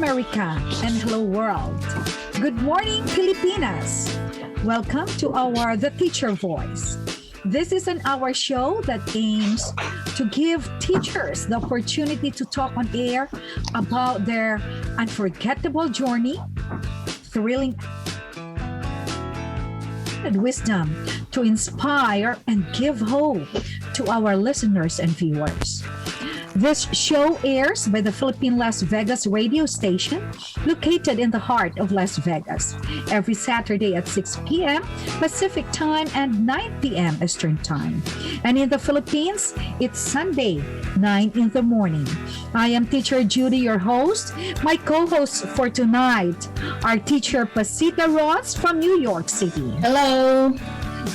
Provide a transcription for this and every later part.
America, and hello world. Good morning, Filipinas. Welcome to our The Teacher Voice. This is an hour show that aims to give teachers the opportunity to talk on air about their unforgettable journey, thrilling and wisdom to inspire and give hope to our listeners and viewers. This show airs by the Philippine Las Vegas radio station located in the heart of Las Vegas every Saturday at 6 p.m. Pacific Time and 9 p.m. Eastern Time. And in the Philippines, it's Sunday, 9 in the morning. I am Teacher Judy, your host. My co-hosts for tonight are Teacher Pasita Ross from New York City. Hello.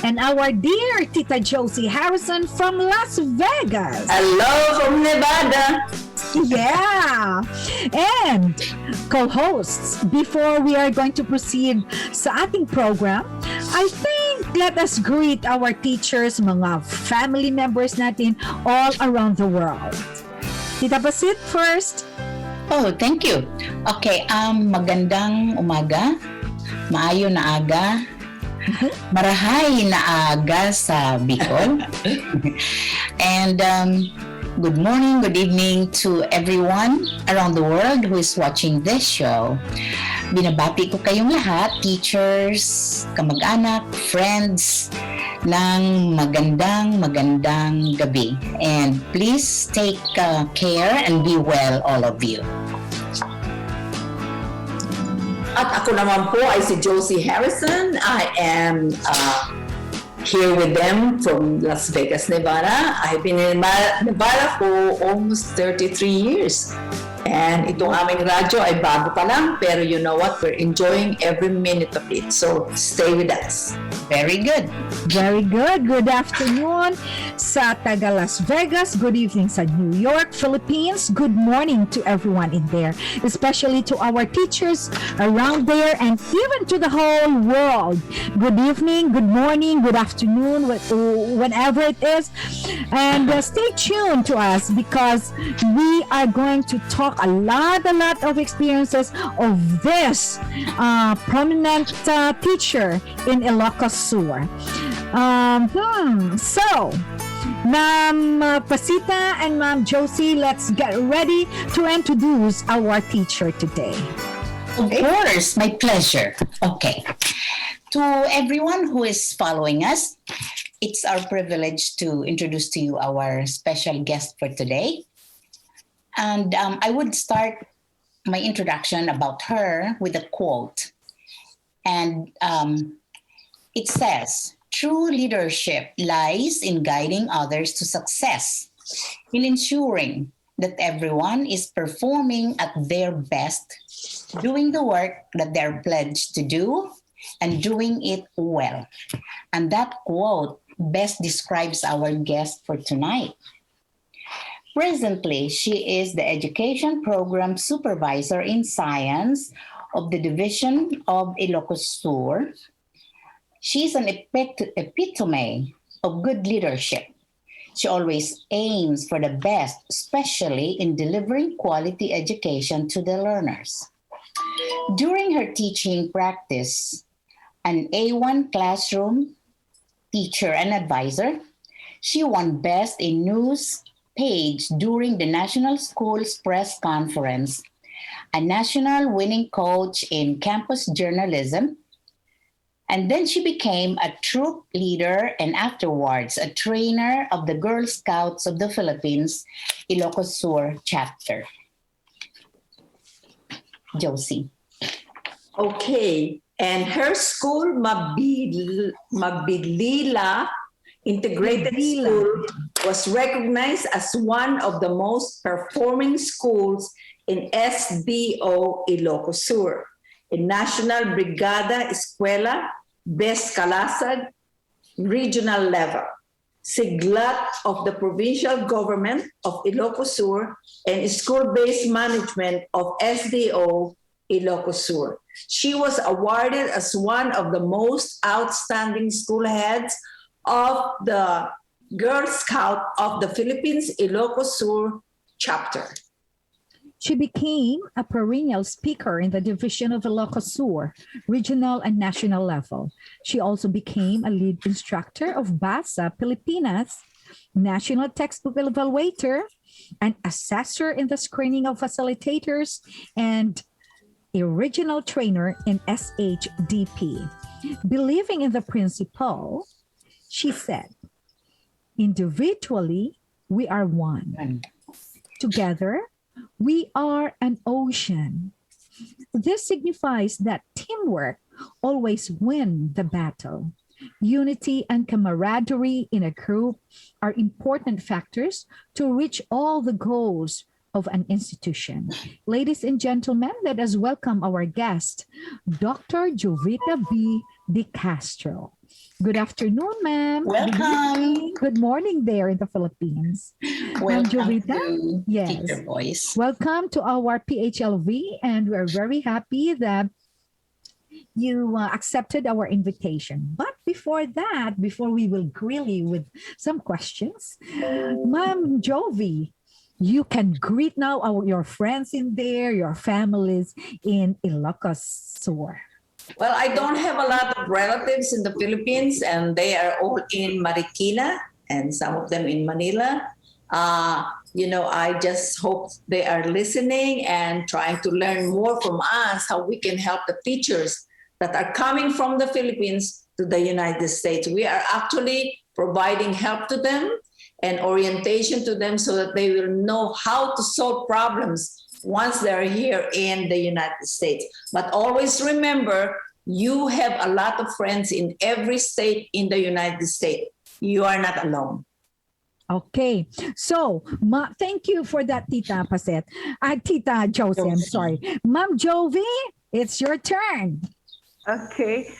And our dear Tita Josie Harrison from Las Vegas. Hello from Nevada. Yeah. And co-hosts, before we are going to proceed sa ating program, I think let us greet our teachers, mga family members natin all around the world. Tita Basit first. Oh, thank you. Okay, magandang umaga. Maayo na aga. Marahay na aga sa Bicol. And good morning, good evening to everyone around the world who is watching this show. Binabati ko kayong lahat, teachers, kamag-anak, friends, ng magandang gabi. And please take care and be well, all of you. At ako naman po ay si Josie Harrison. I am here with them from Las Vegas, Nevada. I've been in Nevada for almost 33 years. And itong aming radyo ay bago pa lang, pero you know what? We're enjoying every minute of it. So stay with us. Very good. Very good. Good afternoon sa taga Las Vegas. Good evening sa New York, Philippines. Good morning to everyone in there, especially to our teachers around there and even to the whole world. Good evening, good morning, good afternoon, whenever it is. And stay tuned to us because we are going to talk a lot of experiences of this prominent teacher in Ilocos Sur. So, Ma'am Pasita and Ma'am Josie, let's get ready to introduce our teacher today. Of course, my pleasure. Okay. To everyone who is following us, it's our privilege to introduce to you our special guest for today. And I would start my introduction about her with a quote. And it says, "True leadership lies in guiding others to success, in ensuring that everyone is performing at their best, doing the work that they're pledged to do, and doing it well." And that quote best describes our guest for tonight. Presently, she is the Education Program Supervisor in Science of the Division of Ilocos Sur. She's an epitome of good leadership. She always aims for the best, especially in delivering quality education to the learners. During her teaching practice, an A1 classroom teacher and advisor, she won Best in News Page during the National Schools Press Conference, a national winning coach in campus journalism, and then she became a troop leader and afterwards a trainer of the Girl Scouts of the Philippines, Ilocos Sur chapter. Josie. Okay. And her school, Mabilila Integrated School, was recognized as one of the most performing schools in SBO Ilocos Sur. In National Brigada Escuela Best Kalasag regional level, Siglat of the provincial government of Ilocos Sur, and school-based management of SDO Ilocos Sur. She was awarded as one of the most outstanding school heads of the Girl Scout of the Philippines Ilocos Sur chapter. She became a perennial speaker in the division of Ilocos Sur, regional and national level. She also became a lead instructor of BASA Pilipinas, national textbook evaluator, an assessor in the screening of facilitators, and a regional trainer in SHDP. Believing in the principle, she said, individually, we are one. Together, we are an ocean. This signifies that teamwork always wins the battle. Unity and camaraderie in a group are important factors to reach all the goals of an institution. Ladies and gentlemen, let us welcome our guest, Dr. Jovita B. Castro. Good afternoon, ma'am. Welcome. Good morning there in the Philippines. Welcome Jovita. to Yes. Teacher Voice. Welcome to our PHLV, and we're very happy that you accepted our invitation. But before that, before we will grill you with some questions, Ma'am Jovi, you can greet now your friends in there, your families in Ilocos Sur. Well, I don't have a lot of relatives in the Philippines, and they are all in Marikina and some of them in Manila. I just hope they are listening and trying to learn more from us how we can help the teachers that are coming from the Philippines to the United States. We are actually providing help to them and orientation to them so that they will know how to solve problems once they're here in the United States. But always remember, you have a lot of friends in every state in the United States. You are not alone. Okay. So, thank you for that, Tita Paset. Tita Josie, I'm sorry. Ma'am Jovi, it's your turn. Okay.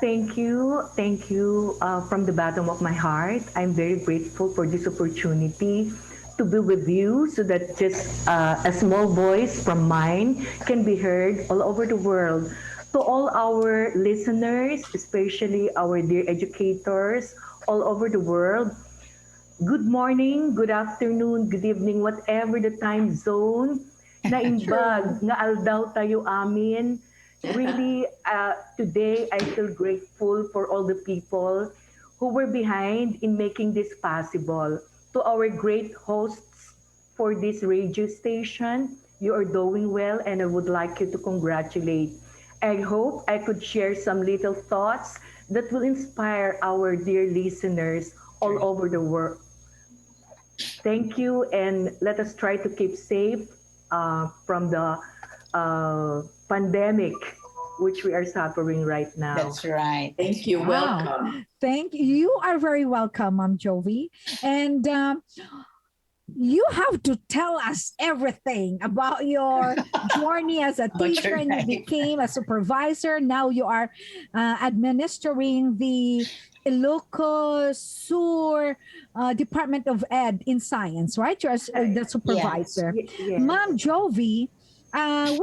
Thank you. Thank you from the bottom of my heart. I'm very grateful for this opportunity to be with you so that just a small voice from mine can be heard all over the world. To all our listeners, especially our dear educators all over the world, good morning, good afternoon, good evening, whatever the time zone na imbag, nga aldaw tayo amin. Really, today I feel grateful for all the people who were behind in making this possible. To our great hosts for this radio station, you are doing well and I would like you to congratulate. I hope I could share some little thoughts that will inspire our dear listeners all over the world. Thank you, and let us try to keep safe from the pandemic which we are suffering right now. That's right. Thank you. Wow. Welcome. Thank you. You are very welcome, Ma'am Jovi. And you have to tell us everything about your journey as a teacher, and you became a supervisor. Now you are administering the Ilocos Sur Department of Ed in Science, right? You're the supervisor. Yes. Ma'am Jovi, I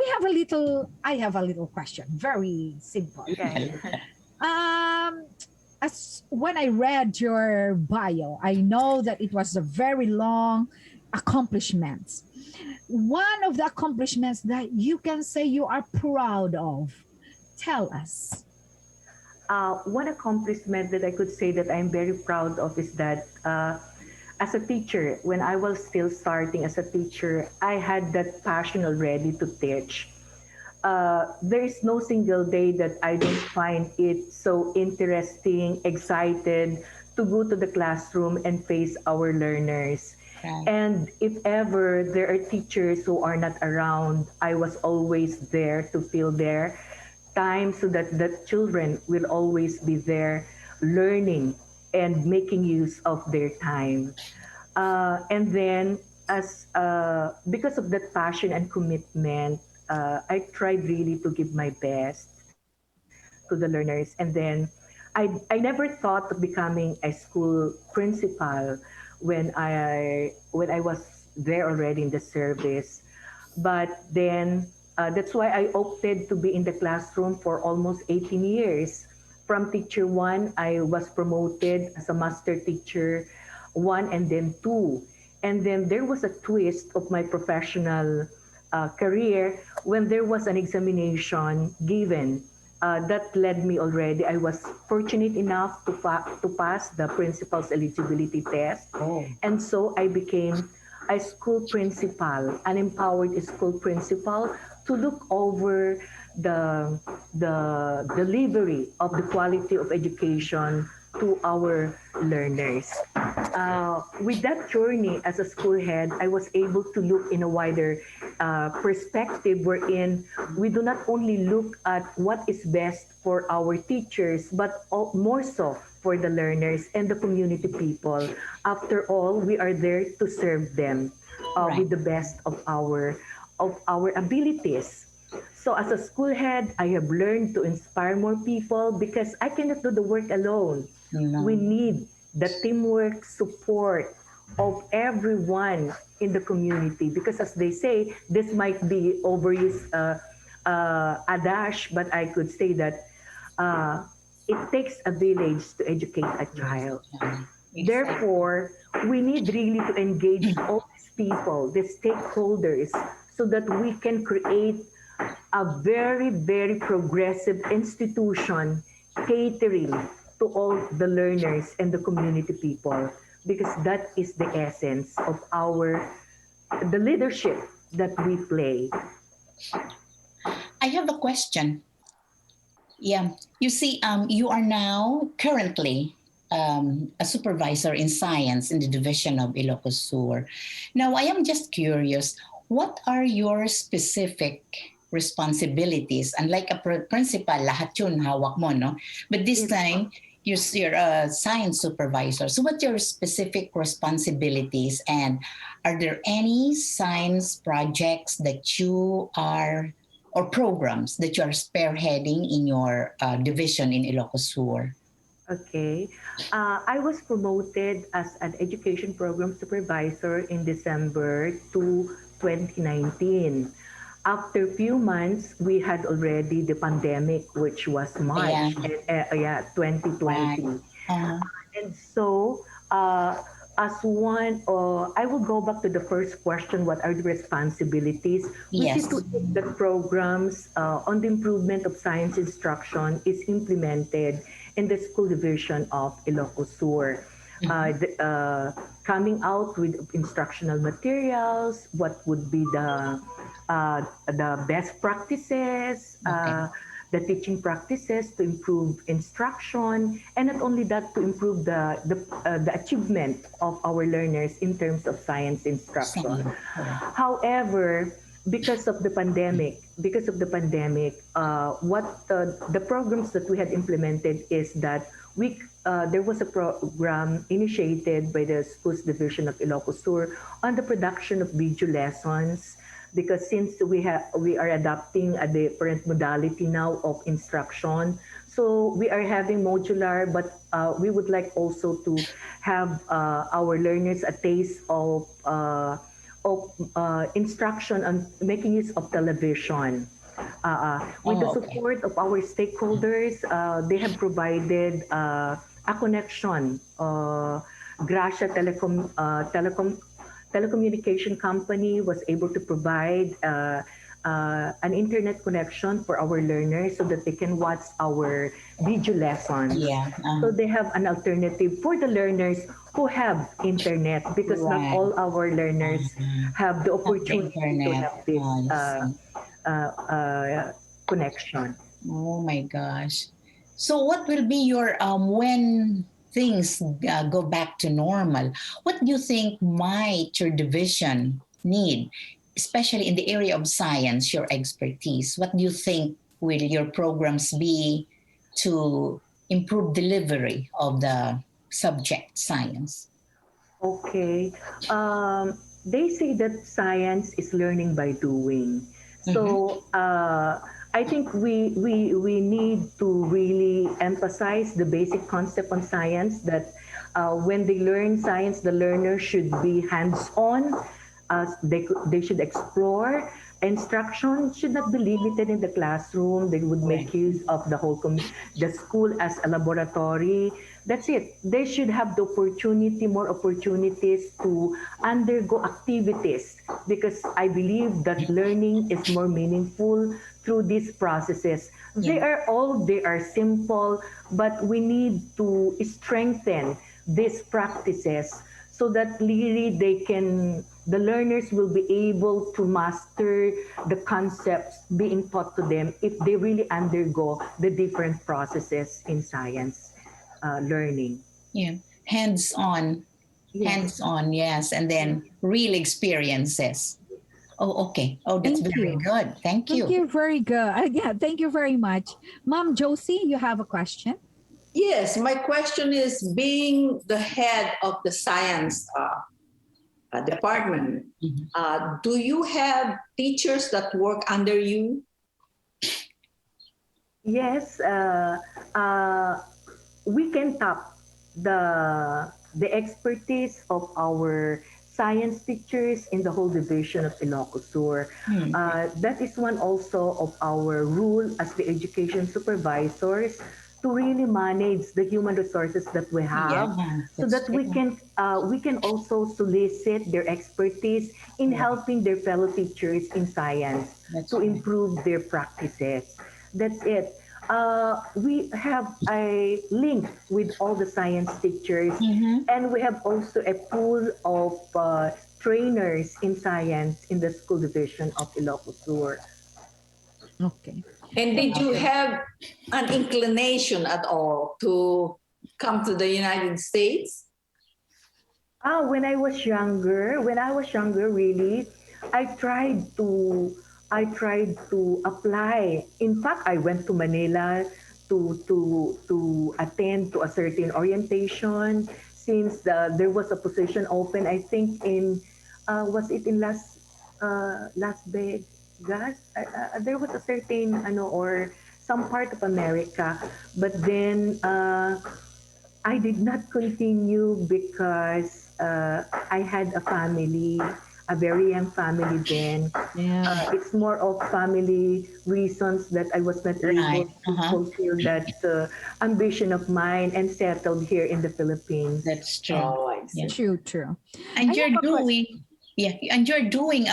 have a little question. Very simple. Okay. As when I read your bio, I know that it was a very long accomplishments. One of the accomplishments that you can say you are proud of. Tell us. One accomplishment that I could say that I'm very proud of is that as a teacher, when I was still starting as a teacher, I had that passion already to teach. There is no single day that I don't find it so interesting, excited to go to the classroom and face our learners. Right. And if ever there are teachers who are not around, I was always there to fill their time so that the children will always be there learning and making use of their time. And then because of that passion and commitment, I tried really to give my best to the learners. And then I never thought of becoming a school principal when I was there already in the service. But then that's why I opted to be in the classroom for almost 18 years. From teacher 1, I was promoted as a master teacher 1 and then 2. And then there was a twist of my professional career when there was an examination given that led me already. I was fortunate enough to pass the principal's eligibility test. Oh. And so I became a school principal, an empowered school principal to look over the delivery of the quality of education to our learners. With that journey as a school head, I was able to look in a wider perspective wherein we do not only look at what is best for our teachers, but more so for the learners and the community people. After all, we are there to serve them Right. with the best of our abilities. So as a school head, I have learned to inspire more people because I cannot do the work alone. No. We need the teamwork support of everyone in the community because as they say, this might be overused adage, but I could say that it takes a village to educate a child. Exactly. Therefore, we need really to engage all these people, the stakeholders, so that we can create a very, very progressive institution catering to all the learners and the community people, because that is the essence of the leadership that we play. I have a question. Yeah, you see, you are now currently a supervisor in science in the division of Ilocos Sur. Now, I am just curious, what are your specific responsibilities? Unlike a principal, lahat yun hawak mo, no? But this Yes. time, you're a science supervisor. So what are your specific responsibilities? And are there any science projects that you are or programs that you are spearheading in your division in Ilocos Sur? Okay. I was promoted as an education program supervisor in December to 2019. After a few months, we had already the pandemic, which was March, Yeah. 2020. Right. Uh-huh. And so, I will go back to the first question, what are the responsibilities? We see Yes. to it that programs on the improvement of science instruction is implemented in the school division of Ilocos Sur. Coming out with instructional materials, what would be the best practices, Okay. the teaching practices to improve instruction, and not only that, to improve the achievement of our learners in terms of science instruction. Science. Yeah. However, because of the pandemic, what the programs that we had implemented is that there was a program initiated by the schools division of Ilocos Sur on the production of video lessons, because since we are adopting a different modality now of instruction, so we are having modular, but we would like also to have our learners a taste of instruction on making use of television. With the Oh, okay. support of our stakeholders, they have provided a connection. Gracia Telecommunication Company was able to provide an internet connection for our learners so that they can watch our video lessons. Yeah. So they have an alternative for the learners who have internet, because not Right. all our learners have the Not the opportunity to internet. have this I see. connection. Oh my gosh. So what will be your when things go back to normal? What do you think might your division need, especially in the area of science, your expertise? What do you think will your programs be to improve delivery of the subject science? Okay. They say that science is learning by doing. Mhm. So I think we need to really emphasize the basic concept on science, that when they learn science, the learner should be hands-on. They should explore. Instruction should not be limited in the classroom. They would make use of the school as a laboratory. That's it. They should have the opportunity, more opportunities to undergo activities, because I believe that learning is more meaningful through these processes. They are simple, but we need to strengthen these practices so that really the learners will be able to master the concepts being taught to them if they really undergo the different processes in science learning. Yeah. Hands-on. Yes. Hands-on, yes. And then real experiences. Oh, okay. Oh, that's Thank very you. good. Thank Thank you. you. Very good. Yeah, thank you very much. Mom Josie, you have a question? Yes, my question is, being the head of the science department, do you have teachers that work under you? Yes, we can tap the expertise of our science teachers in the whole division of Ilocos Sur. That is one also of our rule as the education supervisors, to really manage the human resources that we have, so that we can also solicit their expertise in helping their fellow teachers in science to improve their practices. That's it. We have a link with all the science teachers, and we have also a pool of trainers in science in the school division of Ilocos Sur. Okay. And did you have an inclination at all to come to the United States? When I was younger, really, I tried to apply. In fact, I went to Manila to attend to a certain orientation, since there was a position open. I think in was it in Las Vegas? There was a certain or some part of America, but then I did not continue because I had a family, a very young family then. Yeah. It's more of family reasons that I was not able to fulfill that ambition of mine and settled here in the Philippines. That's true. Oh, I see. True, true. And I you're have a doing, and you're doing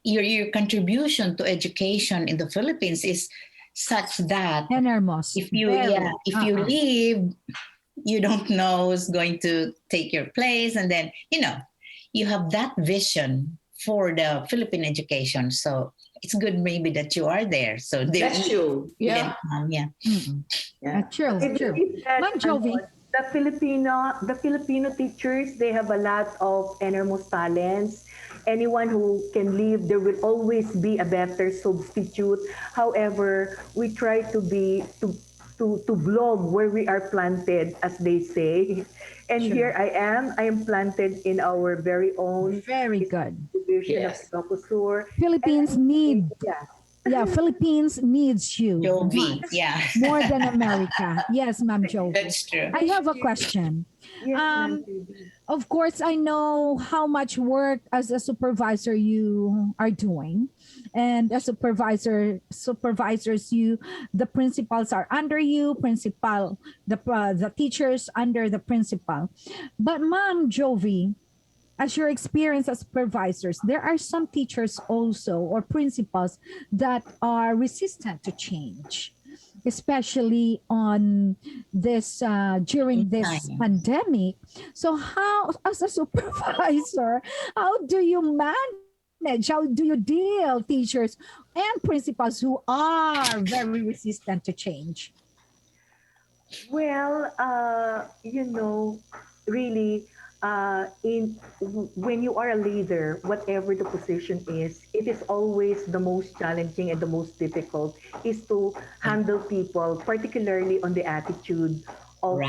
your contribution to education in the Philippines is such that Enormous. if you Very. if you leave, you don't know who's going to take your place, and then you have that vision for the Philippine education. So it's good maybe that you are there. So That's true. Yeah. True, I true. believe that, Ma'am Jovi. the Filipino teachers, they have a lot of enormous talents. Anyone who can leave, there will always be a better substitute. However, we try to bloom where we are planted, as they say. And here I am planted in our very own Very good. division of Yes. Ilocos Sur. Philippines need, Philippines needs you Jovi, much, yeah. more than America. Yes, Ma'am Jovi. That's true. I have a question. Yes, Ma'am Judy. Of course, I know how much work as a supervisor you are doing, and as supervisors, the principals are under you, the teachers under the principal. But Ma'am Jovi, as your experience as supervisors, there are some teachers also or principals that are resistant to change, especially on this during this pandemic. So how, as a supervisor, how do you manage? How do you deal teachers and principals who are very resistant to change? Well, really, when you are a leader, whatever the position is, it is always the most challenging and the most difficult is to handle people, particularly on the attitude of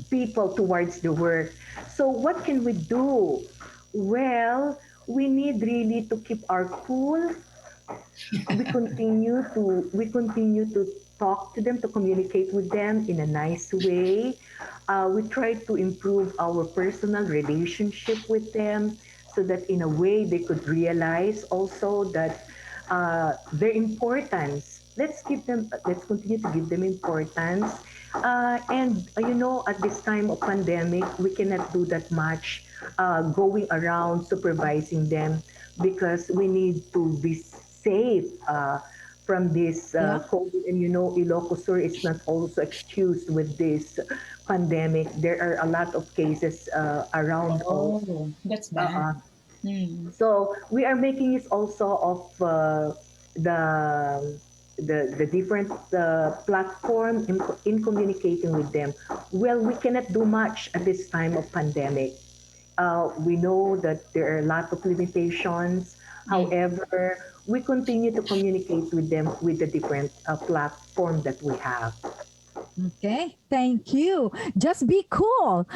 people towards the work. So what can we do? Well, we need really to keep our cool. We continue to talk to them, to communicate with them in a nice way. We try to improve our personal relationship with them so that in a way they could realize also that their importance. Let's continue to give them importance. And at this time of pandemic, we cannot do that much going around supervising them because we need to be safe from this Yeah. COVID. And Ilocos Sur is not also excused with this pandemic. There are a lot of cases around also. Oh, that's bad. Uh, Mm. so we are making use also of the the different platform in communicating with them. Well, we cannot do much at this time of pandemic. We know that there are a lot of limitations. However, we continue to communicate with them with the different platform that we have. Okay, thank you. Just be cool.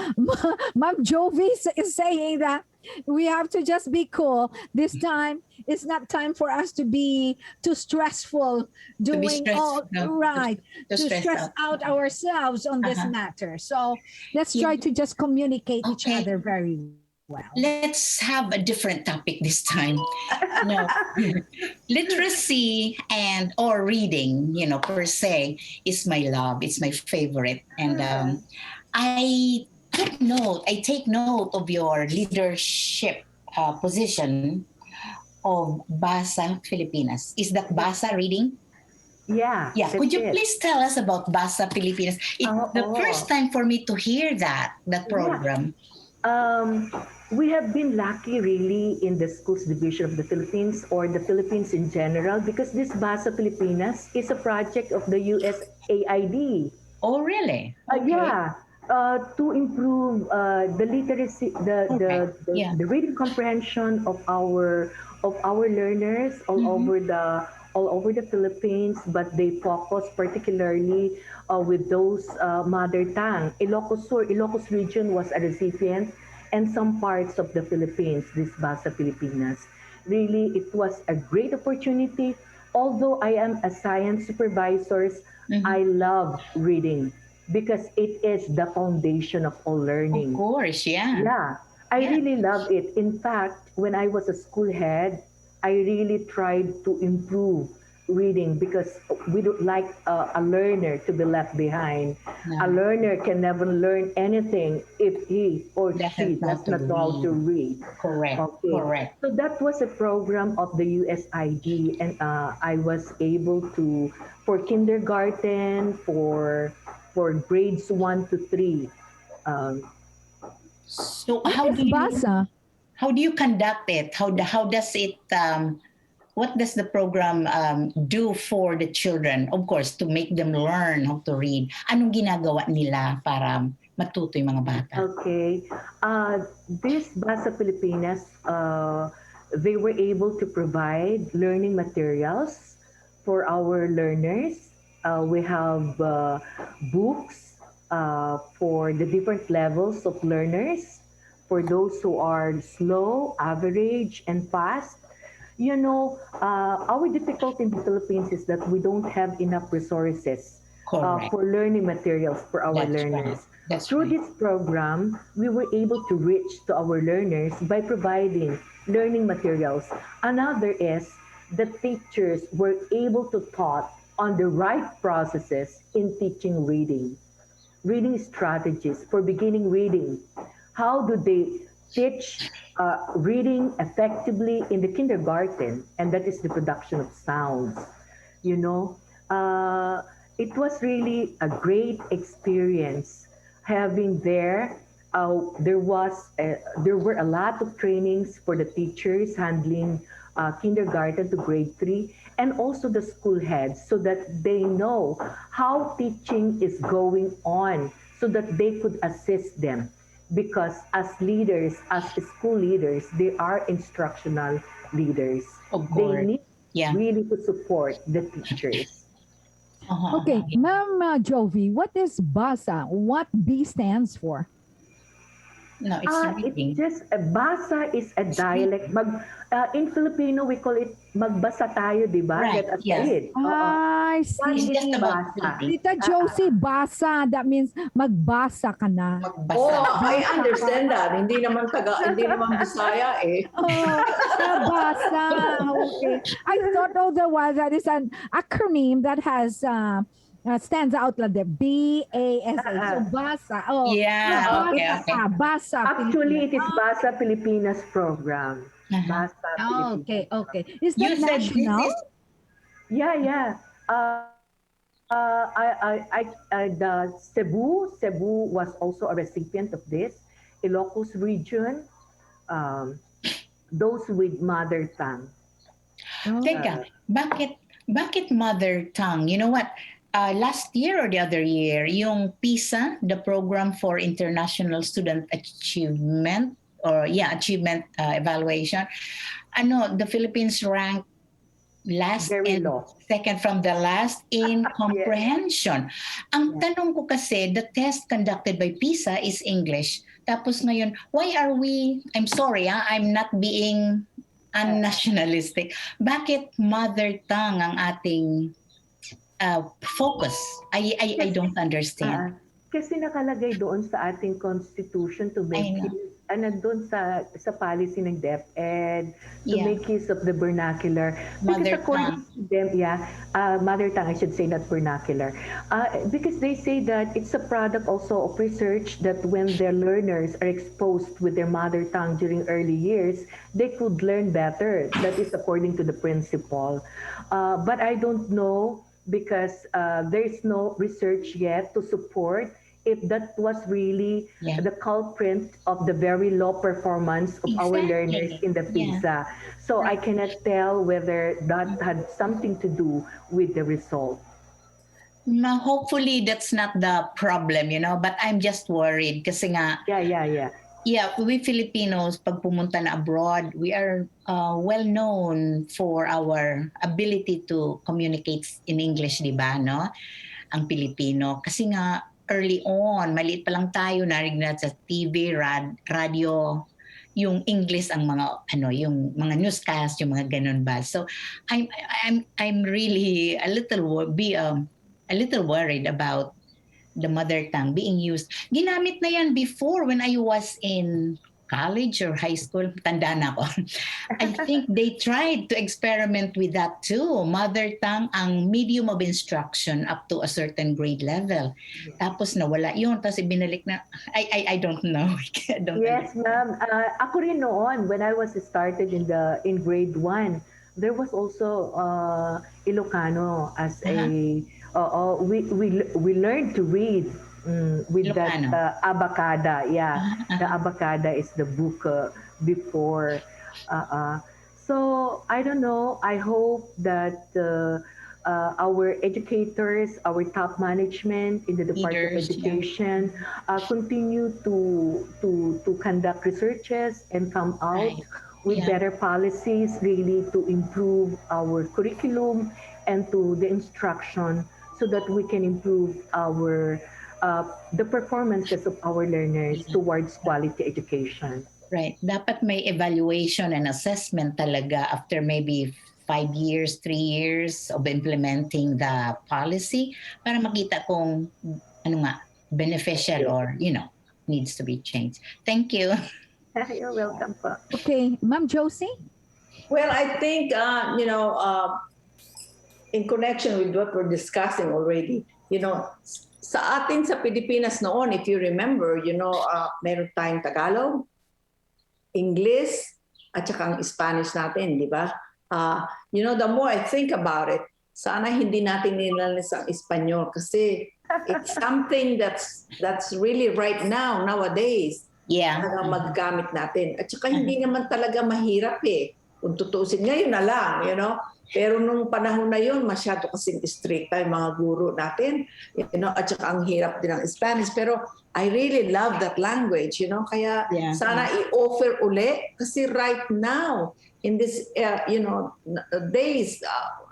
Ma'am Jovi is saying that we have to just be cool. This time, it's not time for us to be too stressful, To be doing stressed, all no, right, to to stress stress out. out ourselves on this Uh-huh. matter. So let's Yeah. try to just communicate each Okay. other very well. Let's have a different topic this time. No, literacy and or reading, per se, is my love. It's my favorite, and I take note of your leadership position of Basa Filipinas. Is that Basa reading? Yeah, Yeah. that's Could you it. please tell us about Basa Filipinas? It's the first Oh, time for me to hear that yeah. program. Um, we have been lucky really in the schools division of the Philippines or the Philippines in general because this Basa Pilipinas is a project of the USAID. Oh, really? Okay. Yeah, to improve the literacy, Correct. Yeah. the reading comprehension of our learners Mm-hmm. all over the Philippines, but they focus particularly with those mother tongue. Ilocos region was a recipient, and some parts of the Philippines, this Basa Pilipinas. Really, it was a great opportunity. Although I am a science supervisor, Mm-hmm. I love reading because it is the foundation of all Of learning. course, yeah. Yeah, I Yeah. really love it. In fact, when I was a school head, I really tried to improve reading because we don't like a learner to be left behind. A No, learner can never learn anything if he or she doesn't know does to not know how to read. read. Correct. Okay, Correct. so that was a program of the USID, and I was able to for kindergarten, for grades 1 to 3. Um, So What is Basa? how do you conduct it? How does it what does the program do for the children? Of course, to make them learn how to read. Anong ginagawa nila para matuto yung mga bata? Okay. This Basa Pilipinas, they were able to provide learning materials for our learners. We have books for the different levels of learners, for those who are slow, average, and fast. Our difficulty in the Philippines is that we don't have enough resources Correct. for learning materials for our That's right. learners. That's Through right. this program, we were able to reach to our learners by providing learning materials. Another is the teachers were able to taught on the right processes in teaching reading strategies for beginning reading. How do they teach reading effectively in the kindergarten? And that is the production of sounds. You know, uh, it was really a great experience having there. There were a lot of trainings for the teachers handling kindergarten to grade 3, and also the school heads, so that they know how teaching is going on, so that they could assist them. Because as leaders, as school leaders, they are instructional leaders. Of They course. need Yeah. really to support the teachers. Okay, Ma'am Jovi, what is Basa? What B stands for? No, it's reading. It's just basa is a dialect. In Filipino we call it magbasa tayo, di ba? Right, Let us yes. read. I One It's see. is just about basa. reading. Tita Josie, basa. That means magbasa ka na. Oh, Magbasa. I understand that. Hindi naman Bisaya eh. Oh, nabasa. Okay. I thought otherwise that is an acronym that has stands out like the BASA. So basa. Oh, Yeah, okay, nabasa okay. ka. Basa. Actually, it is Pilipinas. Basa Pilipinas program. Uh-huh. Basa Pilipinas. Okay, okay. Is You that said this national? is Yeah. The Cebu was also a recipient of this. Ilocos region, um, those with mother tongue. Oh. Teka, bakit mother tongue? You know what? Last year or the other year, yung PISA, the Program for International Student Achievement, achievement evaluation, the Philippines ranked last Very and low. second from the last in comprehension. Ang tanong ko kasi, the test conducted by PISA is English. Tapos ngayon, why are we, I'm sorry, I'm not being unnationalistic. Bakit mother tongue ang ating focus? I don't understand. Kasi nakalagay doon sa ating constitution to make I know. use, doon sa policy ng DepEd to Yeah. make use of the vernacular. Mother Because according to them, mother tongue, I should say, not vernacular. Because they say that it's a product also of research that when their learners are exposed with their mother tongue during early years, they could learn better. That is according to the principal. But I don't know because there is no research yet to support if that was really the culprit of the very low performance of our learners in the PISA. So I cannot tell whether that had something to do with the result. Hopefully that's not the problem, but I'm just worried kasi nga Yeah. we Filipinos, pag pumunta na abroad, we are well known for our ability to communicate in English, di ba, no? Ang Pilipino. Kasi nga, early on, maliit pa lang tayo, narinig na sa TV, radio, yung English ang mga, yung mga newscast, yung mga ganun ba. So, I'm really a little worried about the mother tongue being used. Ginamit na yan before when I was in college or high school. Tanda na ako. I think they tried to experiment with that too. Mother tongue ang medium of instruction up to a certain grade level. Tapos nawala yun. Tapos ibinalik na. I don't know. Yes, ma'am. Ako rin noon, when I was started in grade 1, there was also Ilocano as we learned to read with Ilocano. that abacada. The abacada is the book before. So I don't know. I hope that our educators, our top management in the Department of Education continue to conduct researches and come out with better policies really to improve our curriculum and to the instruction so that we can improve the performances of our learners towards quality education. Right. Dapat may evaluation and assessment talaga after maybe 5 years, 3 years of implementing the policy para makita kung beneficial or, needs to be changed. Thank you. You're welcome po. Okay, Ma'am Josie? Well, I think, in connection with what we're discussing already, sa atin sa Pilipinas noon, if you remember, meron tayong Tagalog, English, at saka ang Spanish natin, di ba? The more I think about it, sana hindi natin nilalis ang Espanyol kasi it's something that's really right now, nowadays, na maggamit natin. At saka hindi naman talaga mahirap eh. Kung tutusin ngayon na lang, Pero nung panahon na yun, masyado kasing stricta yung mga guro natin, at saka ang hirap din ng Spanish. Pero I really love that language, Kaya sana i-offer uli kasi right now, in this, days,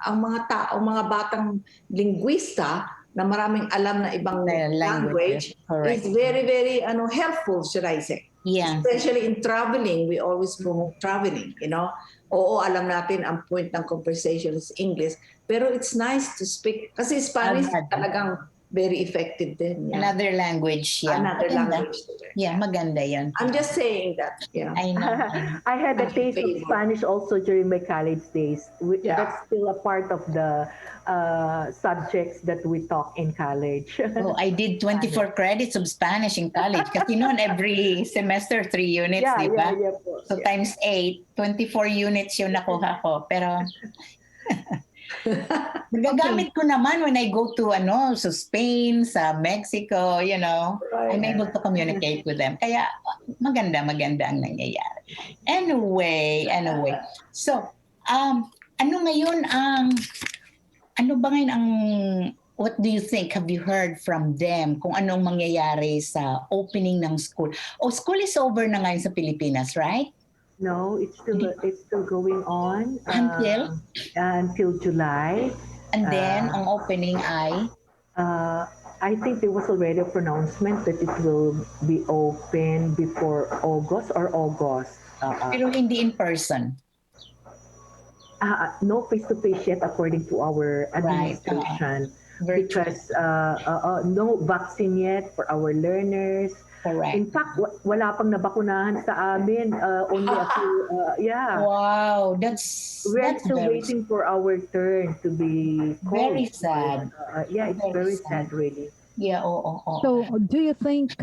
ang mga batang linguista na maraming alam na ibang language is very, very helpful, should I say. Yeah. Especially in traveling, we always promote traveling, you know. Oo, alam natin ang point ng conversation is English, pero it's nice to speak. Kasi Spanish talagang very effective din. Yeah. Another language, yeah. Another Maganda. language. to learn. Yeah, maganda yan. I'm just saying that, yeah. I know. I know. I had a taste of Favor. Spanish also during my college days. Yeah. That's still a part of the subjects that we taught in college. Oh, I did 24 credits of Spanish in college. Kasi noon, every semester, 3 units, yeah, di ba? yeah, po. So times 8, 24 units yung nakuha ko. Pero nagagamit ko naman when I go to sa Spain, sa Mexico, you know. Right. I'm able to communicate with them. Kaya maganda ang nangyayari. Anyway. So, what do you think? Have you heard from them kung anong mangyayari sa opening ng school? School is over na ngayon sa Pilipinas, right? No, it's still going on Until July. And then, ang opening ay? I think there was already a pronouncement that it will be open before August. Pero hindi in person. No face-to-face yet, according to our administration. Because no vaccine yet for our learners. Correct. In fact, wala pang nabakunahan sa amin. Only a few, yeah. Wow, We're still waiting for our turn to be called. Very sad. Yeah, it's very sad, really. Yeah, oo. So, do you think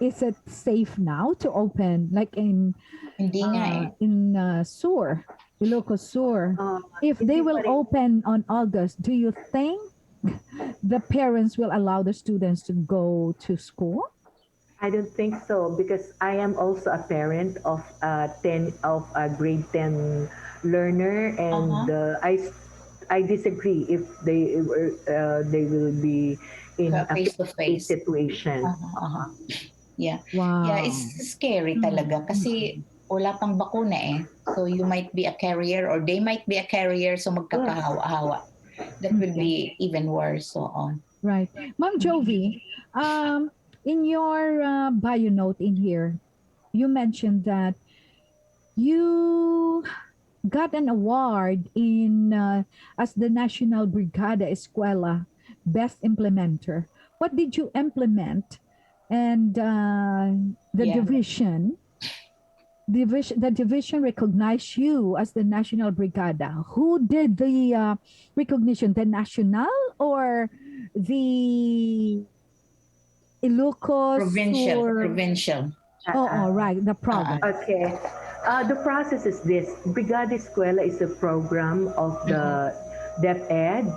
is it safe now to open like in Hindi nga in Sur, Ilocos Sur? If they will open on August, do you think the parents will allow the students to go to school? I don't think so, because I am also a parent of a grade 10 learner, and I disagree if they will be in a face-to-face situation. Yeah. Wow. Yeah, it's scary talaga kasi wala pang bakuna eh. So you might be a carrier or they might be a carrier, so magkakahawa-hawa. That would be even worse. So on. Right. Ma'am Jovi, in your bio note in here, you mentioned that you got an award in as the National Brigada Escuela Best Implementer. What did you implement? And the division recognized you as the National Brigada. Who did the recognition? The National or the Ilocos? Provincial. Oh, right, the province. Okay. The process is this. Brigada Escuela is a program of the DepEd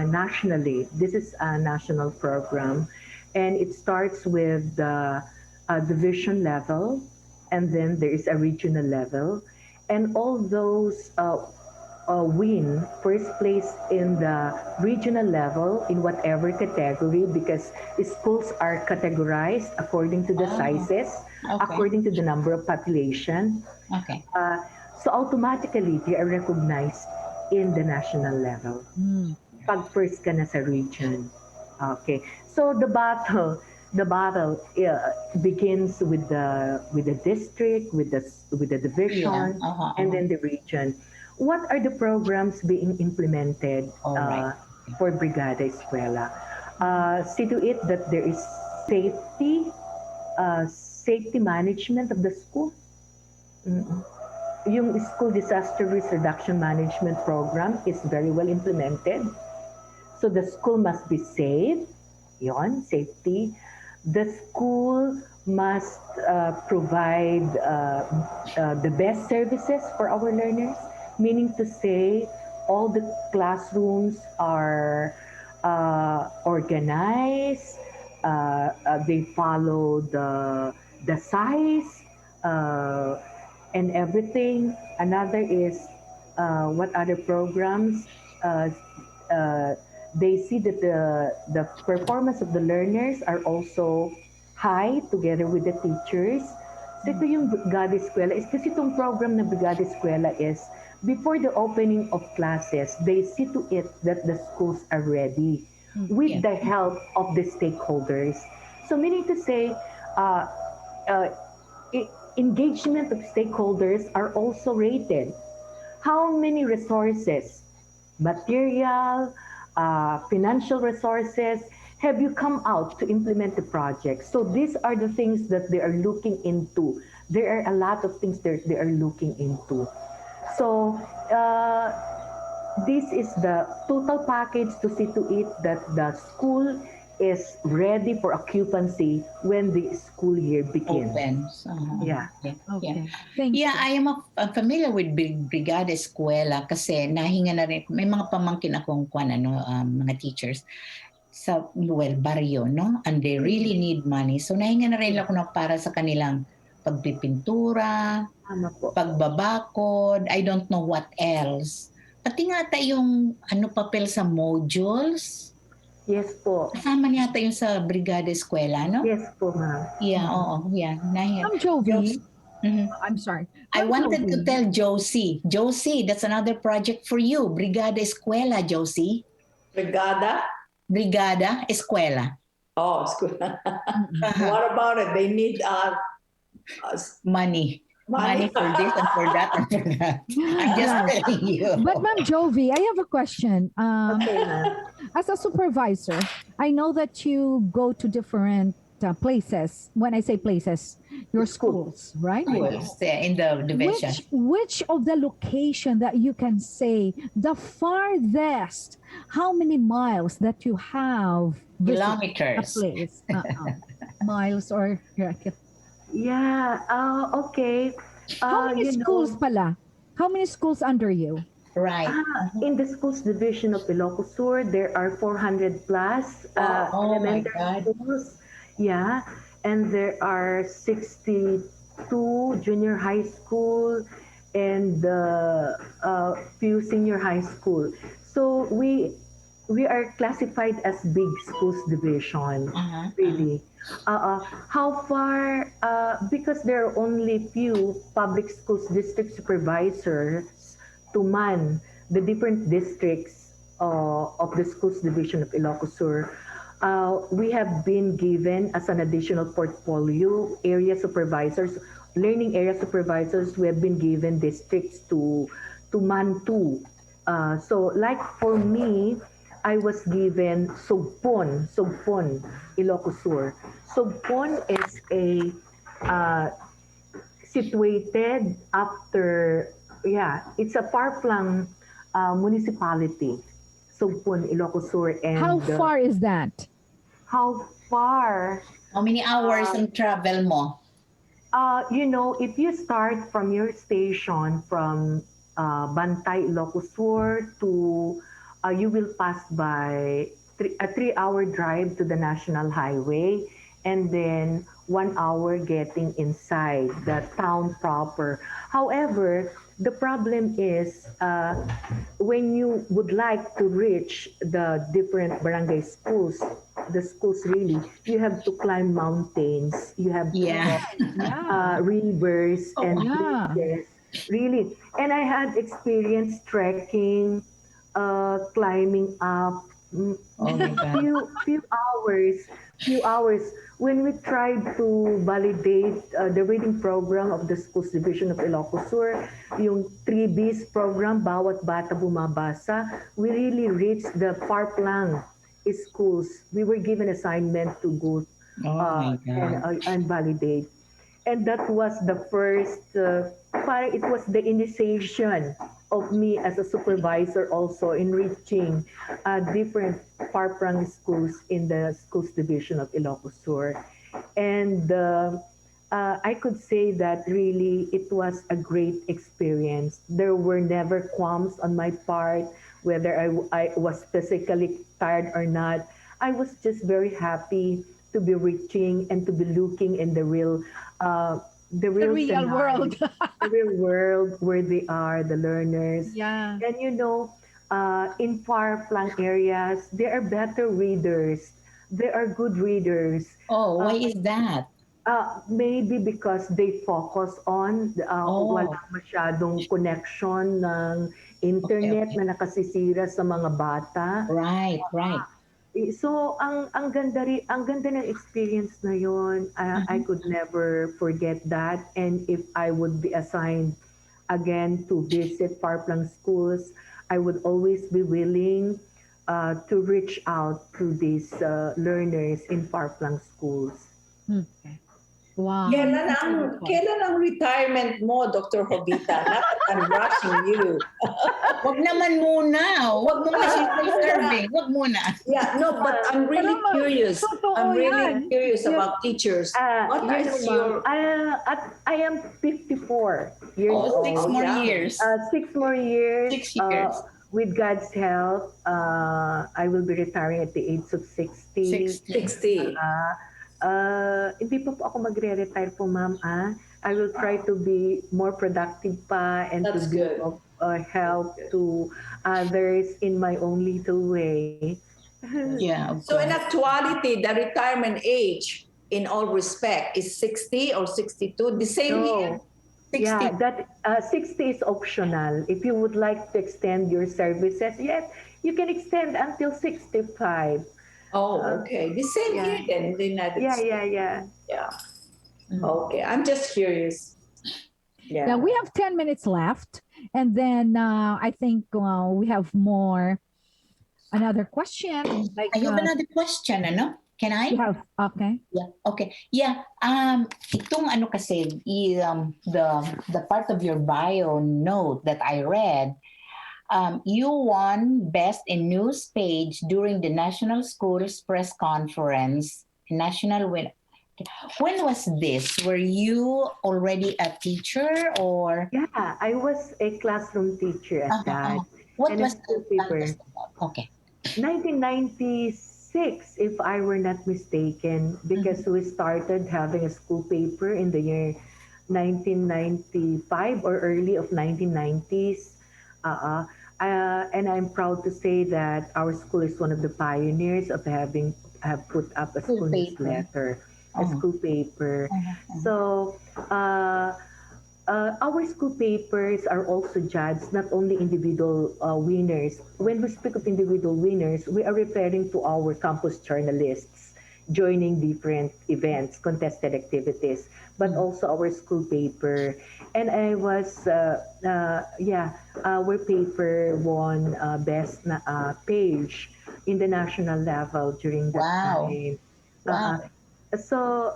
nationally. This is a national program, and it starts with the division level, and then there is a regional level, and all those win first place in the regional level in whatever category, because schools are categorized according to the sizes, according to the number of population. Okay. So automatically, they are recognized in the national level. Pag first ka na sa region. Okay. So the battle begins with the district, with the division, and then the region. What are the programs being implemented for Brigada Escuela? See to it that there is safety management of the school. Yung school disaster risk reduction management program is very well implemented. So the school must be safe. Yon, safety. The school must provide the best services for our learners, meaning to say all the classrooms are organized, they follow the size and everything. Another is what other programs, they see that the performance of the learners are also high together with the teachers. So ito yung Brigada Escuela. Kasi itong program na Brigada Escuela is before the opening of classes, they see to it that the schools are ready with the help of the stakeholders. So meaning to say, engagement of stakeholders are also rated. How many resources, material, financial resources, have you come out to implement the project? So these are the things that they are looking into. There are a lot of things that they are looking into. So this is the total package to see to it that the school is ready for occupancy when the school year begins. Opens. Yeah. Okay. Thank Yeah, you. I am familiar with Brigada Eskwela kasi nahinga na rin. May mga pamangkin akong mga teachers sa barrio, no? And they really need money. So nahinga na rin ako na para sa kanilang pagpipintura, Tama po. pagbabakod, I don't know what else. Pati nga yung papel sa modules. Yes po. Kasama niyata yung sa Brigada Eskwela, no? Yes po, ma'am. Yeah, oo. Yeah. Ma'am Jovi, Mhm. I'm sorry. I Ma'am wanted to Jovi, tell Josie. Josie, that's another project for you. Brigada Eskwela, Josie. Brigada? Brigada Eskwela. Oh, school. mm-mm. What about it? They need Money. Money for this and for that and for that. I'm just Right. telling you. But Ma'am Jovi, I have a question. Okay, ma'am. As a supervisor, I know that you go to different places. When I say places, your schools, right? Yes, in the division. Which of the location that you can say the farthest? How many miles that you have visited a Kilometers. place? Miles or Yeah, okay. how many You know, schools pala? How many schools under you? Right. in the schools division of Ilocos Sur, there are 400 plus Oh my elementary God. schools. Yeah, and there are 62 junior high school and few senior high school. So we are classified as big schools division, really. How far? Because there are only few public schools district supervisors to man the different districts of the schools division of Ilocos Sur. We have been given as an additional portfolio area supervisors, learning area supervisors. We have been given districts to man too. So like for me, I was given Sugpon, Ilocos Sur. Sugpon is a situated after, it's a far-flung municipality, Sugpon, Ilocos Sur. And How far is that? how far? How many hours ang travel mo? If you start from your station from Bantay, Ilocos Sur to, you will pass by a 3-hour drive to the National Highway, and then 1 hour getting inside the town proper. However, the problem is when you would like to reach the different barangay schools, the schools really, you have to climb mountains, you have to Yeah. Yeah. rivers and yeah. bridges, really. And I had experience trekking, climbing up, Oh my God. few hours. When we tried to validate the reading program of the Schools Division of Ilocos Sur, yung 3Bs program, bawat bata bumabasa, we really reached the far-flung schools. We were given assignment to go Oh my God. and validate. And that was the first, it was the initiation of me as a supervisor also in reaching different far-flung schools in the schools division of Ilocos Sur. And I could say that really it was a great experience. There were never qualms on my part, whether I was physically tired or not. I was just very happy to be reaching and to be looking in the real The real scenario, world. the real world where they are, the learners. Yeah. And in far-flung areas, there are better readers. There are good readers. Oh, why is that? Maybe because they focus on wala masyadong connection ng internet Okay. na nakasisira sa mga bata. Right, right. So ang ganda ng experience na yon. I could never forget that, and if I would be assigned again to visit Parplang schools, I would always be willing to reach out to these learners in Parplang schools. Okay. Wow. Kailan ang retirement mo, Dr. Jovita? Not that I'm rushing you. Wag naman muna. Wag muna siya serving. Wag muna. Yeah, no, but I'm really curious. totoo I'm really yan. curious about teachers. What is your... I am 54 years Oh, old. 6 more yeah. years. 6 more years. 6 years. With God's help, I will be retiring at the age of 60. 60. Hindi pa po ako magre-retire po, ma'am. I will try to be more productive pa and That's to good. give help to others in my own little way. Yeah. So in actuality, the retirement age, in all respect, is 60 or 62? The same year? 60. Yeah, that 60 is optional. If you would like to extend your services, yes, you can extend until 65. Oh, okay. The same yeah. year then in the United Yeah, States. yeah. Okay, I'm just curious. Yeah, we have 10 minutes left. And then I think we have another question. Like, I have another question, ano? Can I? you have, okay. Yeah. Okay. Yeah. Itong ano kasi, the part of your bio note that I read, you won Best in News page during the National Schools Press Conference. National win. When was this? Were you already a teacher or? Yeah, I was a classroom teacher at that. What And was a school the paper. contest about? Okay. 1996, if I were not mistaken, because we started having a school paper in the year 1995 or early of 1990s. And I'm proud to say that our school is one of the pioneers of have put up a school newsletter, a school paper. So our school papers are also judged, not only individual winners. When we speak of individual winners, we are referring to our campus journalists joining different events, contested activities, but also our school paper. And I was, our paper won best page in the national level during that time. Wow. So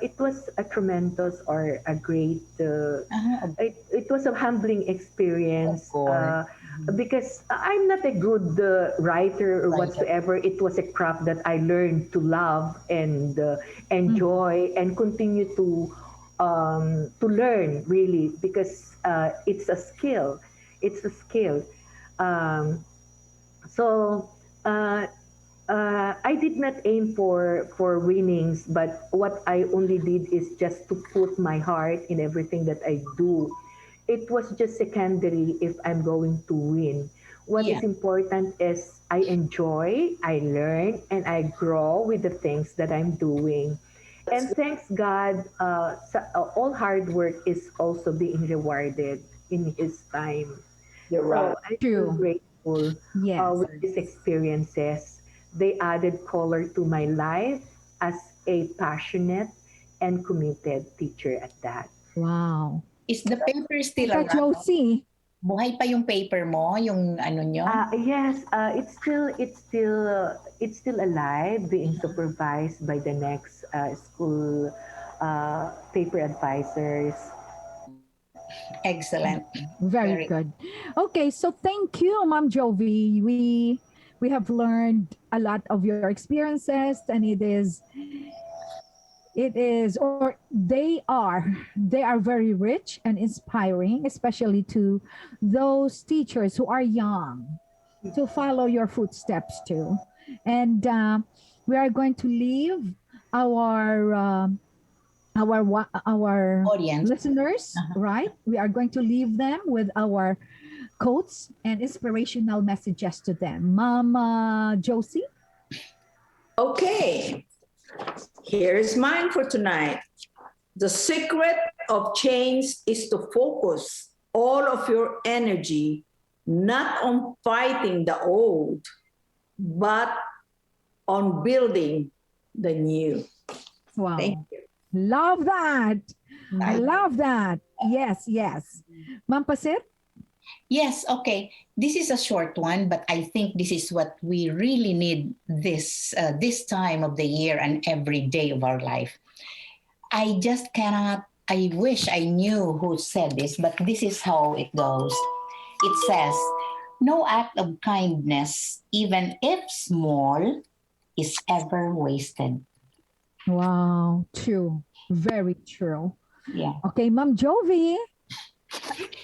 it was a tremendous or a great, it was a humbling experience because I'm not a good writer or whatsoever. It was a craft that I learned to love and enjoy and continue to learn really because it's a skill. It's a skill. I did not aim for winnings, but what I only did is just to put my heart in everything that I do. It was just secondary if I'm going to win. What is important is I enjoy, I learn, and I grow with the things that I'm doing. And thanks God, all hard work is also being rewarded in His time. You're right. So I'm so grateful with these experiences. They added color to my life as a passionate and committed teacher at that. Wow. Is the paper still around? Josie. Buhay pa yung paper mo, yung ano nyo? Yes, it's still alive, being supervised by the next school paper advisors. Excellent. Very good. Okay, so thank you, Ma'am Jovi. We have learned a lot of your experiences, and they are very rich and inspiring, especially to those teachers who are young, to follow your footsteps too. And we are going to leave our audience, listeners, right? We are going to leave them with our quotes and inspirational messages to them. Mama Josie? Okay, here's mine for tonight. The secret of change is to focus all of your energy not on fighting the old, but on building the new. Wow. Thank you. Love that. Love that. Yes, yes. Ma'am Pasit? Yes, okay. This is a short one, but I think this is what we really need this time of the year and every day of our life. I just cannot. I wish I knew who said this, but this is how it goes. It says, "No act of kindness, even if small, is ever wasted." Wow. True. Very true. Yeah. Okay, Ma'am Jovi.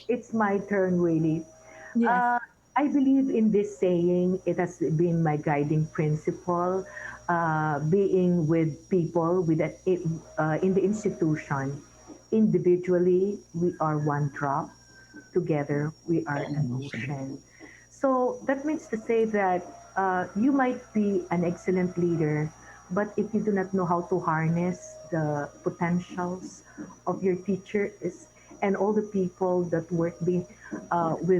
It's my turn, really. Yes. I believe in this saying. It has been my guiding principle. Being with people in the institution, individually we are one drop, together we are an ocean. So that means to say that you might be an excellent leader, but if you do not know how to harness the potentials of your teachers and all the people that with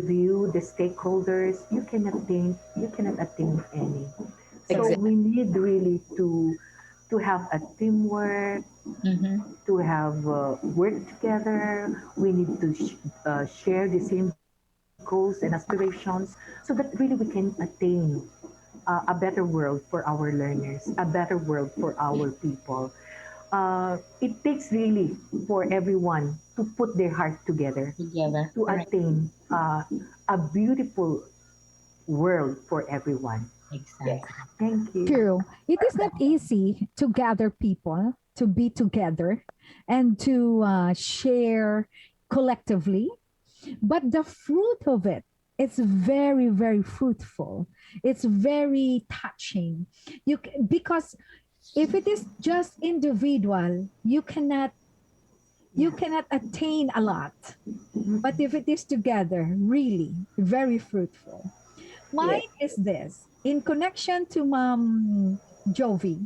you, the stakeholders, you cannot attain any. So Exactly. we need really to have a teamwork, Mm-hmm. to have work together. We need to share the same goals and aspirations so that really we can attain a better world for our learners, a better world for our people. It takes really for everyone to put their heart together Together. to Correct. attain a beautiful world for everyone. Exactly. Thank you. True. It is not easy to gather people to be together and to share collectively, but the fruit of it, it's very, very fruitful. It's very touching. Because if it is just individual, you cannot attain a lot. But if it is together, really very fruitful. Mine is this in connection to Mom Jovi.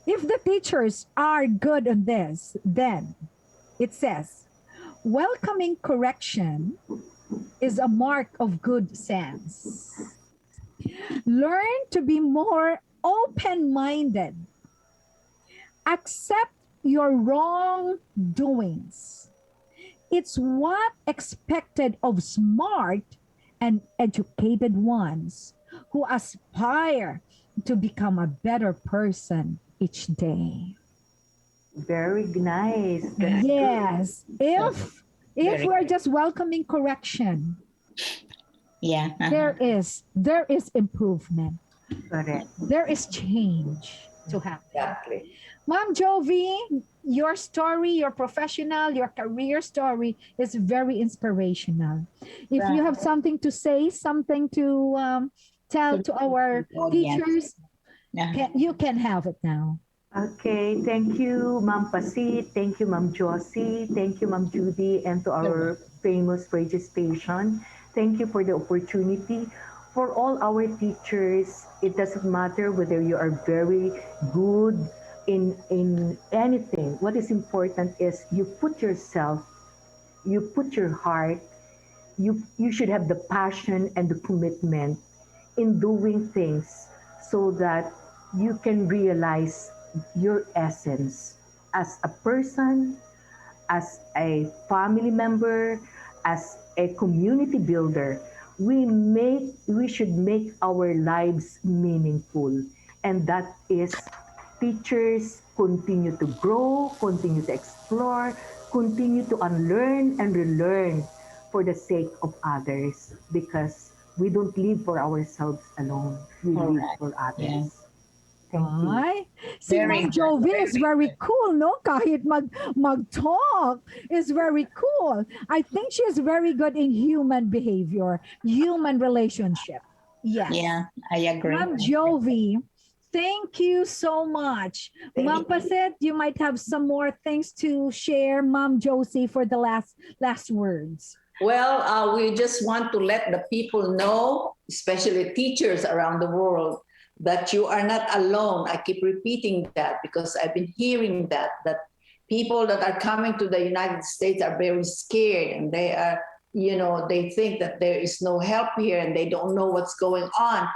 If the teachers are good on this, then it says welcoming correction is a mark of good sense. Learn to be more open minded. Accept your wrongdoings. It's what expected of smart and educated ones who aspire to become a better person each day. Very nice. That's Yes, if Very we're good. just welcoming correction, Yeah. there is improvement. correct. There is change to happen. Exactly. Mom Jovi, your story, your professional, your career story is very inspirational. If you have something to say, something to tell to our Audience. teachers, Yeah. you can have it now. Okay, thank you, Ma'am Pasit. Thank you, Ma'am Josie. Thank you, Ma'am Judy, and to our famous radio station. Thank you for the opportunity. For all our teachers, it doesn't matter whether you are very good in anything. What is important is you put yourself, you put your heart, you should have the passion and the commitment in doing things so that you can realize your essence as a person, as a family member, as a community builder. We should make our lives meaningful, and that is teachers continue to grow, continue to explore, continue to unlearn and relearn for the sake of others, because we don't live for ourselves alone. We live Correct. for Yeah. others. Thank you. Ay, si Very Ma'am good. Jovi is very cool, no? Kahit mag-talk is very cool. I think she is very good in human behavior, human relationship. Yes. Yeah, I agree. Ma'am Jovi, thank you so much. Thank Ma'am you. Paset, you might have some more things to share. Ma'am Josie for the last words. Well, we just want to let the people know, especially teachers around the world, that you are not alone. I keep repeating that because I've been hearing that people that are coming to the United States are very scared, and they are, they think that there is no help here and they don't know what's going on.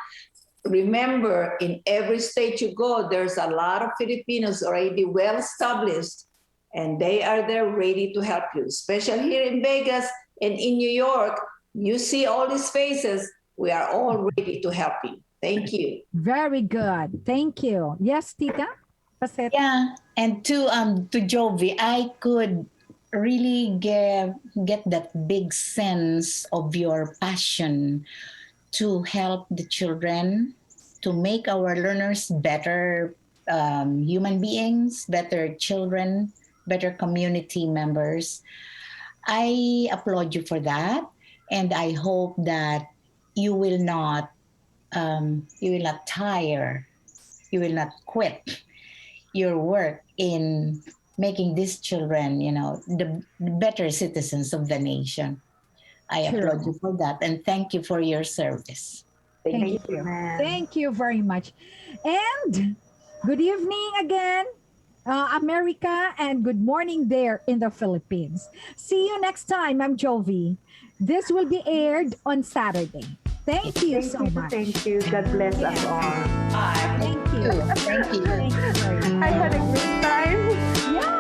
remember, in every state you go, there's a lot of Filipinos already well established, and they are there ready to help you. Especially here in Vegas and in New York, you see all these faces. We are all ready to help you. Thank you. Very good. Thank you. Yes, Tita? Paset. Yeah, and to Jovi, I could really get that big sense of your passion to help the children, to make our learners better human beings, better children, better community members. I applaud you for that, and I hope that you will not tire, you will not quit your work in making these children, the better citizens of the nation. I Sure. applaud you for that, and thank you for your service. Thank you. Thank you very much. And good evening again, America, and good morning there in the Philippines. See you next time. I'm Jovi. This will be aired on Saturday. Thank you so much. Thank you. God bless us all. Bye. Thank you. Thank you. Thank you very much. I had a great time. Yeah.